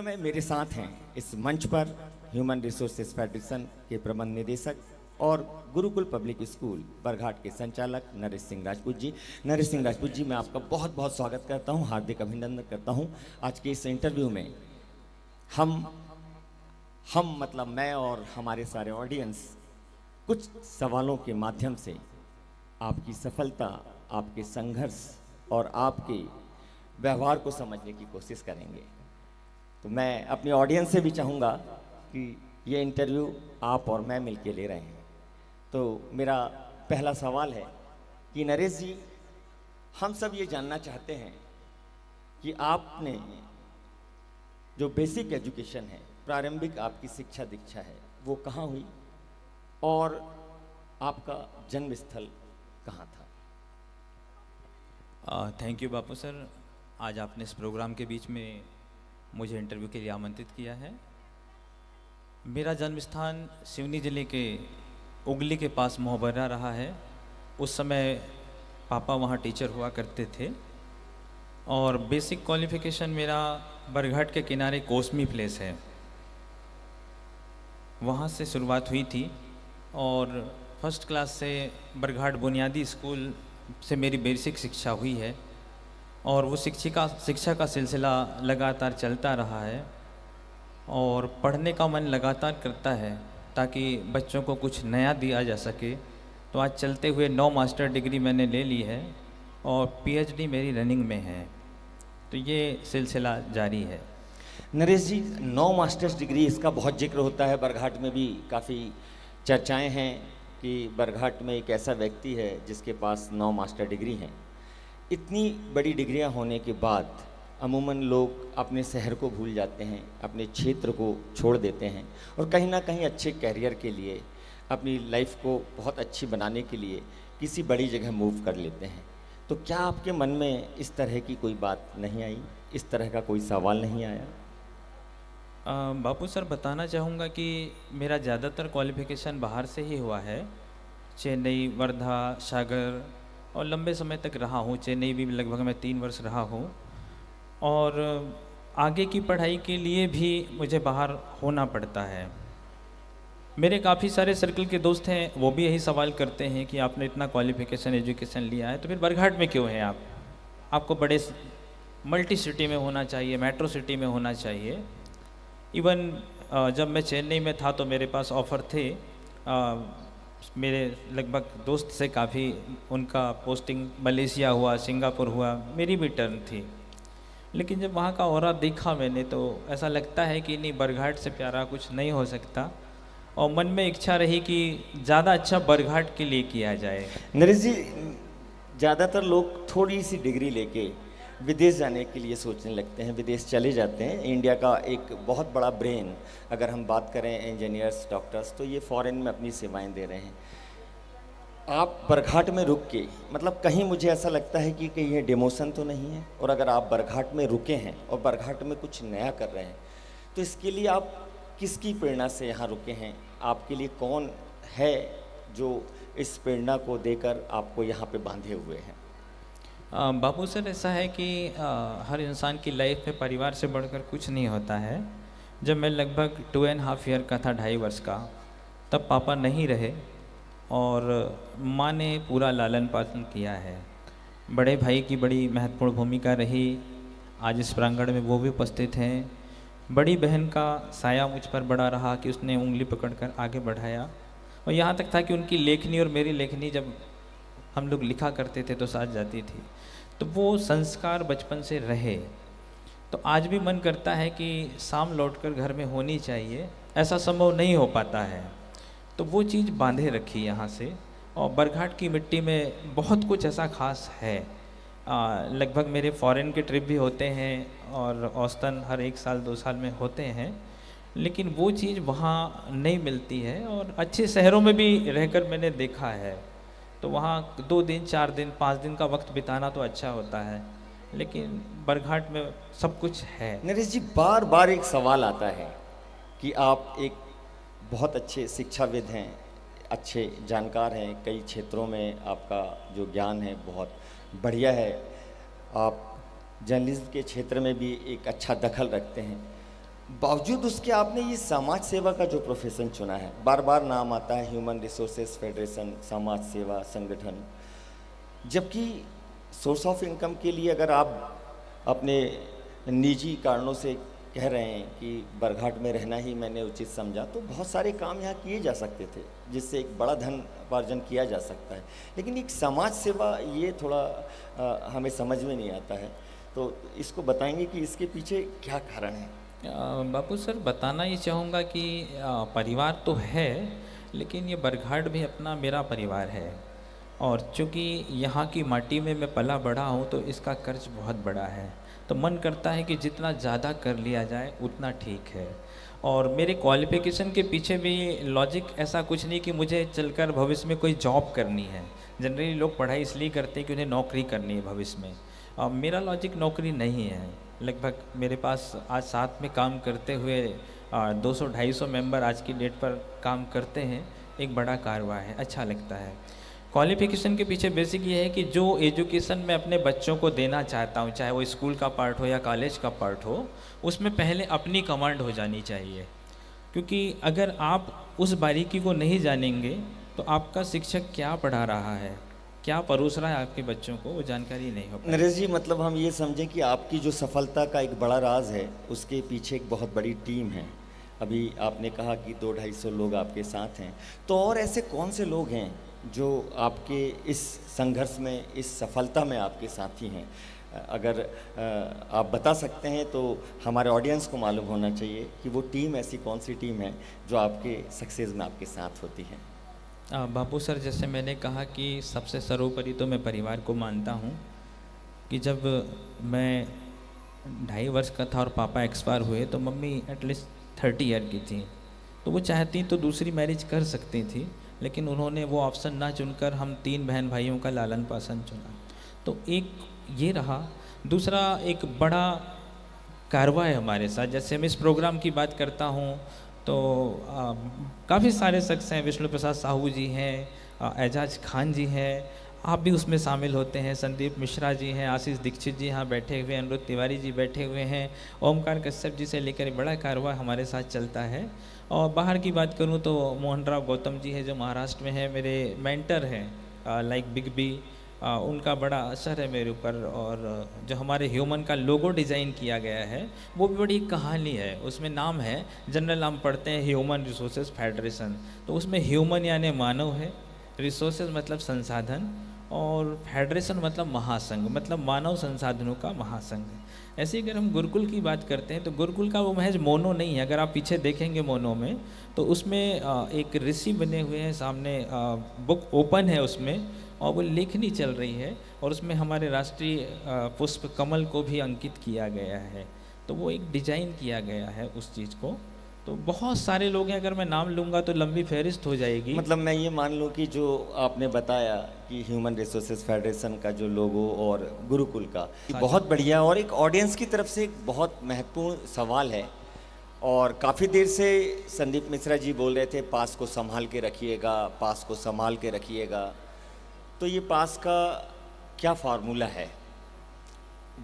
समय मेरे साथ हैं इस मंच पर ह्यूमन रिसोर्सेज फेडरेशन के प्रबंध निदेशक और गुरुकुल पब्लिक स्कूल बरघाट के संचालक नरेश सिंह राजपूत जी। नरेश सिंह राजपूत जी, मैं आपका बहुत बहुत स्वागत करता हूं, हार्दिक अभिनंदन करता हूं। आज के इस इंटरव्यू में हम मतलब मैं और हमारे सारे ऑडियंस कुछ सवालों के माध्यम से आपकी सफलता, आपके संघर्ष और आपके व्यवहार को समझने की कोशिश करेंगे। तो मैं अपनी ऑडियंस से भी चाहूँगा कि ये इंटरव्यू आप और मैं मिलके ले रहे हैं। तो मेरा पहला सवाल है कि नरेश जी, हम सब ये जानना चाहते हैं कि आपने जो बेसिक एजुकेशन है, प्रारंभिक आपकी शिक्षा दीक्षा है, वो कहाँ हुई और आपका जन्म स्थल कहाँ था? थैंक यू बापू सर, आज आपने इस प्रोग्राम के बीच में मुझे इंटरव्यू के लिए आमंत्रित किया है। मेरा जन्म स्थान सिवनी ज़िले के उगली के पास मोहबरा रहा है। उस समय पापा वहाँ टीचर हुआ करते थे और बेसिक क्वालिफ़िकेशन मेरा बरघाट के किनारे कोसमी प्लेस है, वहाँ से शुरुआत हुई थी और फर्स्ट क्लास से बरघाट बुनियादी स्कूल से मेरी बेसिक शिक्षा हुई है और वो शिक्षा का सिलसिला लगातार चलता रहा है और पढ़ने का मन लगातार करता है ताकि बच्चों को कुछ नया दिया जा सके। तो आज चलते हुए 9 मास्टर डिग्री मैंने ले ली है और पीएचडी मेरी रनिंग में है, तो ये सिलसिला जारी है। नरेश जी, 9 मास्टर्स डिग्री, इसका बहुत जिक्र होता है, बरघाट में भी काफ़ी चर्चाएं हैं कि बरघाट में एक ऐसा व्यक्ति है जिसके पास 9 मास्टर डिग्री हैं। इतनी बड़ी डिग्रियां होने के बाद अमूमन लोग अपने शहर को भूल जाते हैं, अपने क्षेत्र को छोड़ देते हैं और कहीं ना कहीं अच्छे कैरियर के लिए, अपनी लाइफ को बहुत अच्छी बनाने के लिए किसी बड़ी जगह मूव कर लेते हैं। तो क्या आपके मन में इस तरह की कोई बात नहीं आई, इस तरह का कोई सवाल नहीं आया? बापू सर, बताना चाहूँगा कि मेरा ज़्यादातर क्वालिफ़िकेशन बाहर से ही हुआ है। चेन्नई, वर्धा, सागर और लंबे समय तक रहा हूँ। चेन्नई भी लगभग मैं 3 वर्ष रहा हूँ और आगे की पढ़ाई के लिए भी मुझे बाहर होना पड़ता है। मेरे काफ़ी सारे सर्कल के दोस्त हैं, वो भी यही सवाल करते हैं कि आपने इतना क्वालिफ़िकेशन एजुकेशन लिया है तो फिर बरघाट में क्यों हैं आप? आपको बड़े मल्टी सिटी में होना चाहिए, मेट्रो सिटी में होना चाहिए। इवन जब मैं चेन्नई में था तो मेरे पास ऑफ़र थे, मेरे लगभग दोस्त से काफ़ी, उनका पोस्टिंग मलेशिया हुआ, सिंगापुर हुआ, मेरी भी टर्न थी। लेकिन जब वहाँ का ऑरा देखा मैंने तो ऐसा लगता है कि नहीं, बरघाट से प्यारा कुछ नहीं हो सकता और मन में इच्छा रही कि ज़्यादा अच्छा बरघाट के लिए किया जाए। नरेश जी, ज़्यादातर लोग थोड़ी सी डिग्री लेके विदेश जाने के लिए सोचने लगते हैं, विदेश चले जाते हैं। इंडिया का एक बहुत बड़ा ब्रेन, अगर हम बात करें इंजीनियर्स, डॉक्टर्स, तो ये फॉरेन में अपनी सेवाएं दे रहे हैं। आप बरघाट में रुक के, मतलब कहीं मुझे ऐसा लगता है कि कहीं ये डिमोशन तो नहीं है, और अगर आप बरघाट में रुके हैं और बरघाट में कुछ नया कर रहे हैं तो इसके लिए आप किसकी प्रेरणा से यहाँ रुके हैं? आपके लिए कौन है जो इस प्रेरणा को देकर आपको यहाँ पे बांधे हुए हैं? बापू सर, ऐसा है कि हर इंसान की लाइफ में परिवार से बढ़कर कुछ नहीं होता है। जब मैं लगभग 2.5 ईयर का था, 2.5 वर्ष का, तब पापा नहीं रहे और माँ ने पूरा लालन पालन किया है। बड़े भाई की बड़ी महत्वपूर्ण भूमिका रही, आज इस प्रांगण में वो भी उपस्थित हैं। बड़ी बहन का साया मुझ पर बड़ा रहा कि उसने उंगली पकड़कर आगे बढ़ाया और यहाँ तक था कि उनकी लेखनी और मेरी लेखनी जब हम लोग लिखा करते थे तो साथ जाती थी। तो वो संस्कार बचपन से रहे। तो आज भी मन करता है कि शाम लौटकर घर में होनी चाहिए, ऐसा संभव नहीं हो पाता है। तो वो चीज़ बांधे रखी यहाँ से। और बरघाट की मिट्टी में बहुत कुछ ऐसा खास है। लगभग मेरे फॉरेन के ट्रिप भी होते हैं और औसतन हर 1 साल 2 साल में होते हैं, लेकिन वो चीज़ वहाँ नहीं मिलती है। और अच्छे शहरों में भी रहकर मैंने देखा है, तो वहाँ 2 दिन, 4 दिन, 5 दिन का वक्त बिताना तो अच्छा होता है, लेकिन बरघाट में सब कुछ है। नरेश जी, बार बार एक सवाल आता है कि आप एक बहुत अच्छे शिक्षाविद हैं, अच्छे जानकार हैं, कई क्षेत्रों में आपका जो ज्ञान है बहुत बढ़िया है, आप जर्नलिज्म के क्षेत्र में भी एक अच्छा दखल रखते हैं, बावजूद उसके आपने ये समाज सेवा का जो प्रोफेशन चुना है, बार बार नाम आता है ह्यूमन रिसोर्सेज फेडरेशन, समाज सेवा संगठन, जबकि सोर्स ऑफ इनकम के लिए अगर आप अपने निजी कारणों से कह रहे हैं कि बरघाट में रहना ही मैंने उचित समझा, तो बहुत सारे काम यहाँ किए जा सकते थे जिससे एक बड़ा धन उपार्जन किया जा सकता है, लेकिन एक समाज सेवा ये थोड़ा हमें समझ में नहीं आता है। तो इसको बताएंगे कि इसके पीछे क्या कारण है? बापू सर, बताना ये चाहूँगा कि परिवार तो है, लेकिन ये बरघाट भी अपना मेरा परिवार है। और चूँकि यहाँ की माटी में मैं पला बड़ा हूँ तो इसका कर्ज बहुत बड़ा है, तो मन करता है कि जितना ज़्यादा कर लिया जाए उतना ठीक है। और मेरे क्वालिफ़िकेशन के पीछे भी लॉजिक ऐसा कुछ नहीं कि मुझे चलकर भविष्य में कोई जॉब करनी है। जनरली लोग पढ़ाई इसलिए करते हैं कि उन्हें नौकरी करनी है भविष्य में। मेरा लॉजिक नौकरी नहीं है। लगभग मेरे पास आज साथ में काम करते हुए 200-250 मेंबर आज की डेट पर काम करते हैं। एक बड़ा कारवा है, अच्छा लगता है। क्वालिफ़िकेशन के पीछे बेसिक ये है कि जो एजुकेशन मैं अपने बच्चों को देना चाहता हूँ, चाहे वो स्कूल का पार्ट हो या कॉलेज का पार्ट हो, उसमें पहले अपनी कमांड हो जानी चाहिए। क्योंकि अगर आप उस बारीकी को नहीं जानेंगे तो आपका शिक्षक क्या पढ़ा रहा है, क्या परोस रहा है आपके बच्चों को, वो जानकारी नहीं हो पाएगी। नरेश जी, मतलब हम ये समझें कि आपकी जो सफलता का एक बड़ा राज है उसके पीछे एक बहुत बड़ी टीम है। अभी आपने कहा कि 200-250 लोग आपके साथ हैं, तो और ऐसे कौन से लोग हैं जो आपके इस संघर्ष में, इस सफलता में आपके साथी हैं? अगर आप बता सकते हैं तो हमारे ऑडियंस को मालूम होना चाहिए कि वो टीम ऐसी कौन सी टीम है जो आपके सक्सेस में आपके साथ होती है। बापू सर, जैसे मैंने कहा कि सबसे सर्वोपरि तो मैं परिवार को मानता हूँ। कि जब मैं 2.5 वर्ष का था और पापा एक्सपायर हुए तो मम्मी एटलीस्ट 30 ईयर की थी, तो वो चाहती तो दूसरी मैरिज कर सकती थी, लेकिन उन्होंने वो ऑप्शन ना चुनकर हम 3 बहन भाइयों का लालन पालन चुना। तो एक ये रहा। दूसरा, एक बड़ा कारवा है हमारे साथ। जैसे मैं इस प्रोग्राम की बात करता हूँ तो काफ़ी सारे शख्स हैं। विष्णु प्रसाद साहू जी हैं, एजाज खान जी हैं, आप भी उसमें शामिल होते हैं, संदीप मिश्रा जी हैं, आशीष दीक्षित जी यहाँ बैठे हुए हैं, अनिरुद्ध तिवारी जी बैठे हुए हैं, ओमकार कश्यप जी से लेकर बड़ा कारवा हमारे साथ चलता है। और बाहर की बात करूँ तो मोहन राव गौतम जी है जो महाराष्ट्र में है, मेरे मेंटर हैं लाइक बिग बी, उनका बड़ा असर है मेरे ऊपर। और जो हमारे ह्यूमन का लोगो डिज़ाइन किया गया है वो भी बड़ी कहानी है। उसमें नाम है, जनरल हम पढ़ते हैं ह्यूमन रिसोर्सेज फेडरेशन, तो उसमें ह्यूमन यानी मानव है, रिसोर्सेज मतलब संसाधन, और फेडरेशन मतलब महासंघ, मतलब मानव संसाधनों का महासंघ। ऐसे अगर हम गुरुकुल की बात करते हैं तो गुरुकुल का वो महज मोनो नहीं है। अगर आप पीछे देखेंगे मोनो में तो उसमें एक ऋषि बने हुए हैं, सामने बुक ओपन है उसमें और वो लेखनी चल रही है, और उसमें हमारे राष्ट्रीय पुष्प कमल को भी अंकित किया गया है। तो वो एक डिजाइन किया गया है उस चीज़ को। तो बहुत सारे लोग हैं, अगर मैं नाम लूँगा तो लंबी फहरिस्त हो जाएगी। मतलब मैं ये मान लूँ कि जो आपने बताया कि ह्यूमन रिसोर्सेज फेडरेशन का जो लोगो और गुरुकुल का, बहुत बढ़िया, और एक ऑडियंस की तरफ से एक बहुत महत्वपूर्ण सवाल है। और काफ़ी देर से संदीप मिश्रा जी बोल रहे थे पास को संभाल के रखिएगा, पास को संभाल के रखिएगा। तो ये पास का क्या फार्मूला है?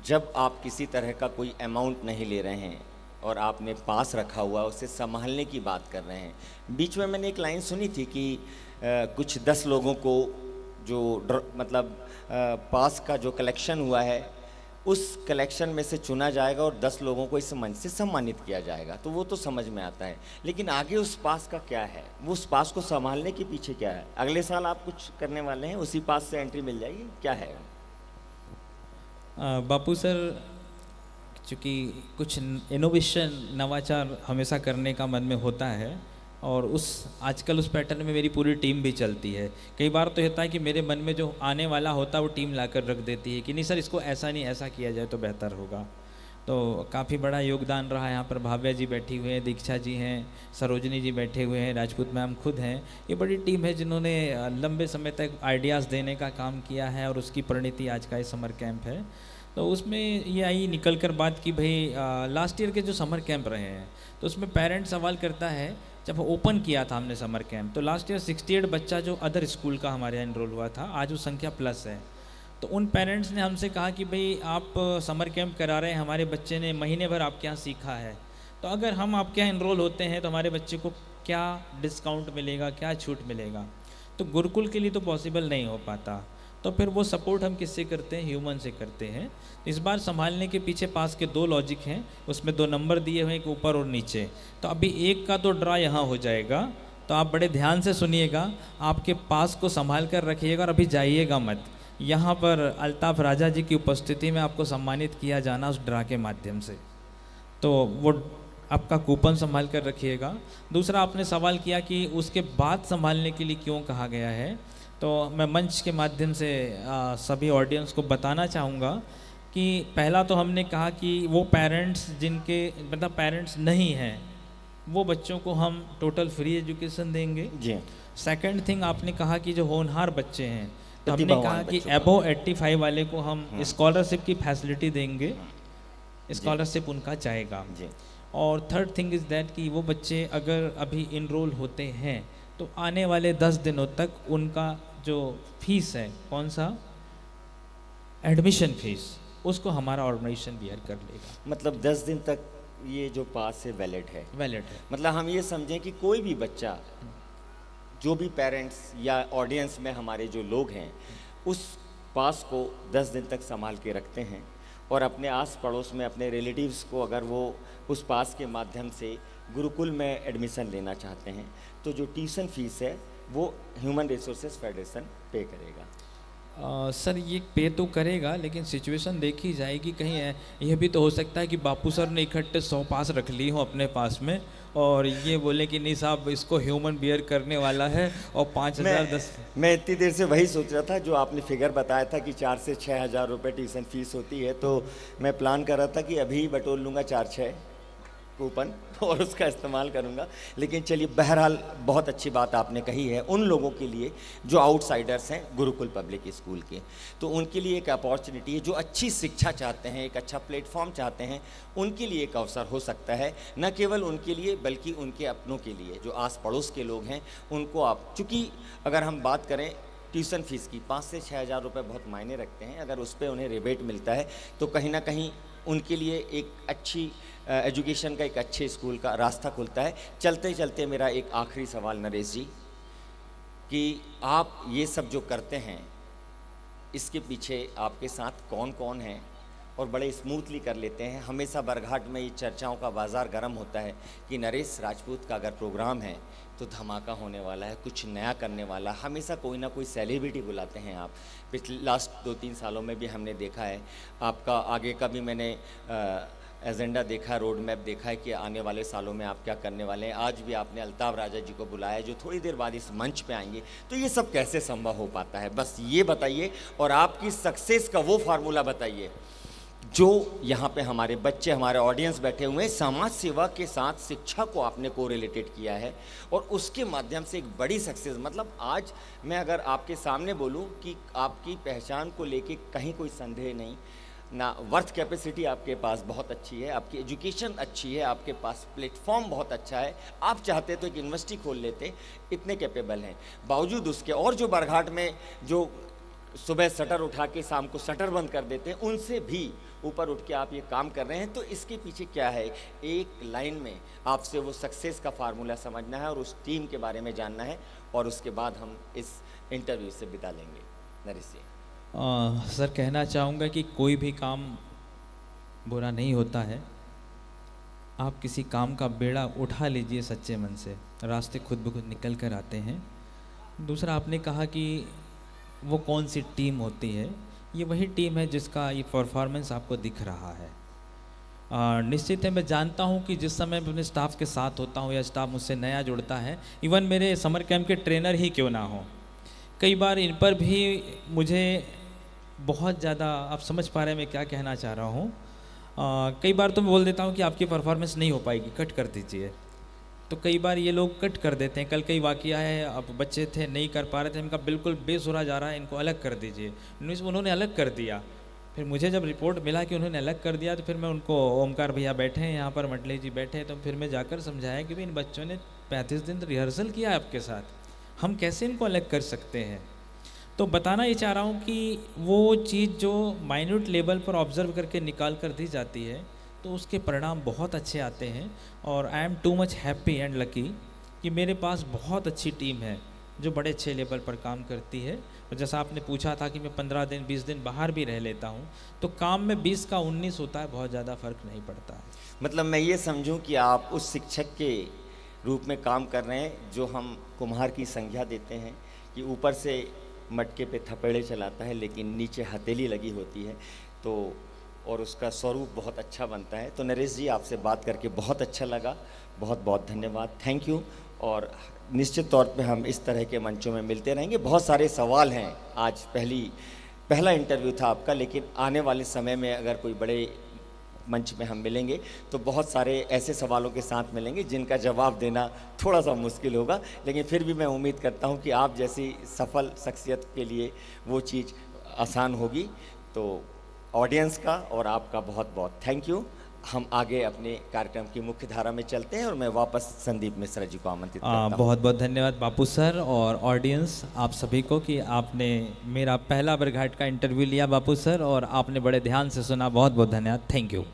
जब आप किसी तरह का कोई अमाउंट नहीं ले रहे हैं और आपने पास रखा हुआ, उसे संभालने की बात कर रहे हैं। बीच में मैंने एक लाइन सुनी थी कि कुछ 10 लोगों को जो मतलब पास का जो कलेक्शन हुआ है उस कलेक्शन में से चुना जाएगा और 10 लोगों को इस मंच से सम्मानित किया जाएगा। तो वो तो समझ में आता है, लेकिन आगे उस पास का क्या है? वो उस पास को संभालने के पीछे क्या है? अगले साल आप कुछ करने वाले हैं, उसी पास से एंट्री मिल जाएगी, क्या है? बापू सर, चूँकि कुछ इनोवेशन, नवाचार हमेशा करने का मन में होता है, और आजकल उस पैटर्न में मेरी पूरी टीम भी चलती है। कई बार तो होता है कि मेरे मन में जो आने वाला होता है वो टीम लाकर रख देती है कि नहीं सर, इसको ऐसा नहीं ऐसा किया जाए तो बेहतर होगा। तो काफ़ी बड़ा योगदान रहा है। यहाँ पर भाव्या जी बैठी हुए हैं, दीक्षा जी हैं, सरोजनी जी बैठे हुए हैं, राजपूत मैम खुद हैं। ये बड़ी टीम है जिन्होंने लंबे समय तक आइडियाज़ देने का काम किया है, और उसकी परिणति आज का ये समर कैंप है। तो उसमें ये आई निकल कर बात कि भाई लास्ट ईयर के जो समर कैंप रहे हैं तो उसमें पेरेंट सवाल करता है, जब ओपन किया था हमने समर कैंप तो लास्ट ईयर 68 बच्चा जो अदर स्कूल का हमारे यहाँ इनरोल हुआ था, आज वो संख्या प्लस है। तो उन पेरेंट्स ने हमसे कहा कि भाई आप समर कैंप करा रहे हैं, हमारे बच्चे ने महीने भर आपके यहाँ सीखा है, तो अगर हम आपके यहाँ इनरोल होते हैं तो हमारे बच्चे को क्या डिस्काउंट मिलेगा, क्या छूट मिलेगा? तो गुरुकुल के लिए तो पॉसिबल नहीं हो पाता, तो फिर वो सपोर्ट हम किससे करते हैं? ह्यूमन से करते हैं। इस बार संभालने के पीछे पास के 2 लॉजिक हैं, उसमें 2 नंबर दिए हुए हैं, एक ऊपर और नीचे। तो अभी एक का तो ड्रा यहाँ हो जाएगा, तो आप बड़े ध्यान से सुनिएगा, आपके पास को संभाल कर रखिएगा और अभी जाइएगा मत। यहाँ पर अल्ताफ़ राजा जी की उपस्थिति में आपको सम्मानित किया जाना उस ड्रा के माध्यम से, तो वो आपका कूपन संभाल कर रखिएगा। दूसरा, आपने सवाल किया कि उसके बाद संभालने के लिए क्यों कहा गया है, तो मैं मंच के माध्यम से सभी ऑडियंस को बताना चाहूँगा कि पहला तो हमने कहा कि वो पेरेंट्स जिनके मतलब पेरेंट्स नहीं हैं, वो बच्चों को हम टोटल फ्री एजुकेशन देंगे। जी। सेकंड थिंग, आपने कहा कि जो होनहार बच्चे हैं, तो हमने प्रतिभावान कहा कि बच्चों को। अबव 85 वाले को हम स्कॉलरशिप की फैसिलिटी देंगे, स्कॉलरशिप उनका जाएगा। जी। और थर्ड थिंग इज़ दैट कि वो बच्चे अगर अभी इनरोल होते हैं तो आने वाले 10 दिनों तक उनका जो फीस है, कौन सा, एडमिशन फीस, उसको हमारा ऑर्गेनाइजेशन बियर कर लेगा। मतलब 10 दिन तक ये जो पास है वैलिड है। वैलिड है। मतलब हम ये समझें कि कोई भी बच्चा, जो भी पेरेंट्स या ऑडियंस में हमारे जो लोग हैं, उस पास को 10 दिन तक संभाल के रखते हैं और अपने आस पड़ोस में अपने रिलेटिव्स को अगर वो उस पास के माध्यम से गुरुकुल में एडमिशन लेना चाहते हैं, तो जो ट्यूशन फीस है वो ह्यूमन रिसोर्सेज फेडरेशन पे करेगा। सर ये पे तो करेगा, लेकिन सिचुएशन देखी जाएगी। कहीं यह भी तो हो सकता है कि बापू सर ने इकट्ठे 100 पास रख ली हो अपने पास में और ये बोले कि नहीं साहब इसको ह्यूमन बियर करने वाला है और 5,000 मैं इतनी देर से वही सोच रहा था, जो आपने फिगर बताया था कि 4 से 6 हज़ार रुपये ट्यूशन फीस होती है, तो मैं प्लान कर रहा था कि अभी बटोर लूँगा 4-6 कूपन और उसका इस्तेमाल करूंगा। लेकिन चलिए, बहरहाल बहुत अच्छी बात आपने कही है उन लोगों के लिए जो आउटसाइडर्स हैं गुरुकुल पब्लिक स्कूल के, तो उनके लिए एक अपॉर्चुनिटी है। जो अच्छी शिक्षा चाहते हैं, एक अच्छा प्लेटफॉर्म चाहते हैं, उनके लिए एक अवसर हो सकता है। न केवल उनके लिए बल्कि उनके अपनों के लिए, जो आस पड़ोस के लोग हैं उनको आप, चूँकि अगर हम बात करें ट्यूशन फीस की, 5 से 6 हज़ार रुपये बहुत मायने रखते हैं। अगर उस पर उन्हें रिबेट मिलता है तो कहीं ना कहीं उनके लिए एक अच्छी एजुकेशन का, एक अच्छे स्कूल का रास्ता खुलता है। चलते चलते मेरा एक आखिरी सवाल नरेश जी, कि आप ये सब जो करते हैं इसके पीछे आपके साथ कौन कौन है, और बड़े स्मूथली कर लेते हैं। हमेशा बरघाट में ये चर्चाओं का बाज़ार गर्म होता है कि नरेश राजपूत का अगर प्रोग्राम है तो धमाका होने वाला है, कुछ नया करने वाला। हमेशा कोई ना कोई सेलिब्रिटी बुलाते हैं आप। पिछले लास्ट 2-3 सालों में भी हमने देखा है, आपका आगे का भी मैंने एजेंडा देखा, रोड मैप देखा है कि आने वाले सालों में आप क्या करने वाले हैं। आज भी आपने अल्ताफ़ राजा जी को बुलाया जो थोड़ी देर बाद इस मंच पे आएंगे। तो ये सब कैसे संभव हो पाता है, बस ये बताइए, और आपकी सक्सेस का वो फार्मूला बताइए जो यहाँ पे हमारे बच्चे, हमारे ऑडियंस बैठे हुए हैं। समाज सेवा के साथ शिक्षा को आपने को रिलेटेड किया है और उसके माध्यम से एक बड़ी सक्सेस, मतलब आज मैं अगर आपके सामने बोलूँ कि आपकी पहचान को लेके कहीं कोई संदेह नहीं ना, वर्थ कैपेसिटी आपके पास बहुत अच्छी है, आपकी एजुकेशन अच्छी है, आपके पास प्लेटफॉर्म बहुत अच्छा है। आप चाहते तो एक यूनिवर्सिटी खोल लेते, इतने कैपेबल हैं। बावजूद उसके, और जो बरघाट में जो सुबह शटर उठा के शाम को शटर बंद कर देते हैं, उनसे भी ऊपर उठ के आप ये काम कर रहे हैं। तो इसके पीछे क्या है, एक लाइन में आपसे वो सक्सेस का फार्मूला समझना है और उस टीम के बारे में जानना है, और उसके बाद हम इस इंटरव्यू से विदा लेंगे। नरेश जी। सर कहना चाहूँगा कि कोई भी काम बुरा नहीं होता है। आप किसी काम का बेड़ा उठा लीजिए सच्चे मन से, रास्ते खुद ब खुद निकल कर आते हैं। दूसरा, आपने कहा कि वो कौन सी टीम होती है, ये वही टीम है जिसका ये परफॉर्मेंस आपको दिख रहा है। निश्चित है, मैं जानता हूँ कि जिस समय मैं अपने स्टाफ के साथ होता हूँ या स्टाफ मुझसे नया जुड़ता है, इवन मेरे समर कैंप के ट्रेनर ही क्यों ना हो, कई बार इन पर भी मुझे बहुत ज़्यादा, आप समझ पा रहे हैं मैं क्या कहना चाह रहा हूँ। कई बार तो मैं बोल देता हूँ कि आपकी परफॉर्मेंस नहीं हो पाएगी, कट कर दीजिए। तो कई बार ये लोग कट कर देते हैं। कल कई वाक़या है, अब बच्चे थे नहीं कर पा रहे थे, इनका बिल्कुल बेसुरा जा रहा है, इनको अलग कर दीजिए। उन्होंने अलग कर दिया। फिर मुझे जब रिपोर्ट मिला कि उन्होंने अलग कर दिया, तो फिर मैं उनको, ओमकार भैया बैठे हैं यहाँ पर, मटले जी बैठे हैं, तो फिर मैं जाकर समझाया कि भाई इन बच्चों ने 35 दिन रिहर्सल किया है आपके साथ, हम कैसे इनको अलग कर सकते हैं। तो बताना ये चाह रहा हूँ कि वो चीज़ जो माइन्यूट लेवल पर ऑब्जर्व करके निकाल कर दी जाती है, तो उसके परिणाम बहुत अच्छे आते हैं। और I am too much happy and lucky कि मेरे पास बहुत अच्छी टीम है जो बड़े अच्छे लेवल पर काम करती है। और जैसा आपने पूछा था कि मैं 15 दिन 20 दिन बाहर भी रह लेता हूँ, तो काम में 20 का 19 होता है, बहुत ज़्यादा फर्क नहीं पड़ता है। मतलब मैं ये समझूं कि आप उस शिक्षक के रूप में काम कर रहे हैं जो हम कुम्हार की संज्ञा देते हैं कि ऊपर से मटके पे थपेड़े चलाता है लेकिन नीचे हथेली लगी होती है, तो और उसका स्वरूप बहुत अच्छा बनता है। तो नरेश जी, आपसे बात करके बहुत अच्छा लगा, बहुत बहुत धन्यवाद, थैंक यू। और निश्चित तौर पे हम इस तरह के मंचों में मिलते रहेंगे। बहुत सारे सवाल हैं, आज पहला इंटरव्यू था आपका, लेकिन आने वाले समय में अगर कोई बड़े मंच में हम मिलेंगे तो बहुत सारे ऐसे सवालों के साथ मिलेंगे जिनका जवाब देना थोड़ा सा मुश्किल होगा, लेकिन फिर भी मैं उम्मीद करता हूं कि आप जैसी सफल शख्सियत के लिए वो चीज़ आसान होगी। तो ऑडियंस का और आपका बहुत बहुत थैंक यू। हम आगे अपने कार्यक्रम की मुख्य धारा में चलते हैं और मैं वापस संदीप मिश्रा जी को आमंत्रित करता हूं। बहुत बहुत धन्यवाद बापू सर और ऑडियंस आप सभी को कि आपने मेरा पहला बरघाट का इंटरव्यू लिया बापू सर, और आपने बड़े ध्यान से सुना। बहुत बहुत धन्यवाद, थैंक यू।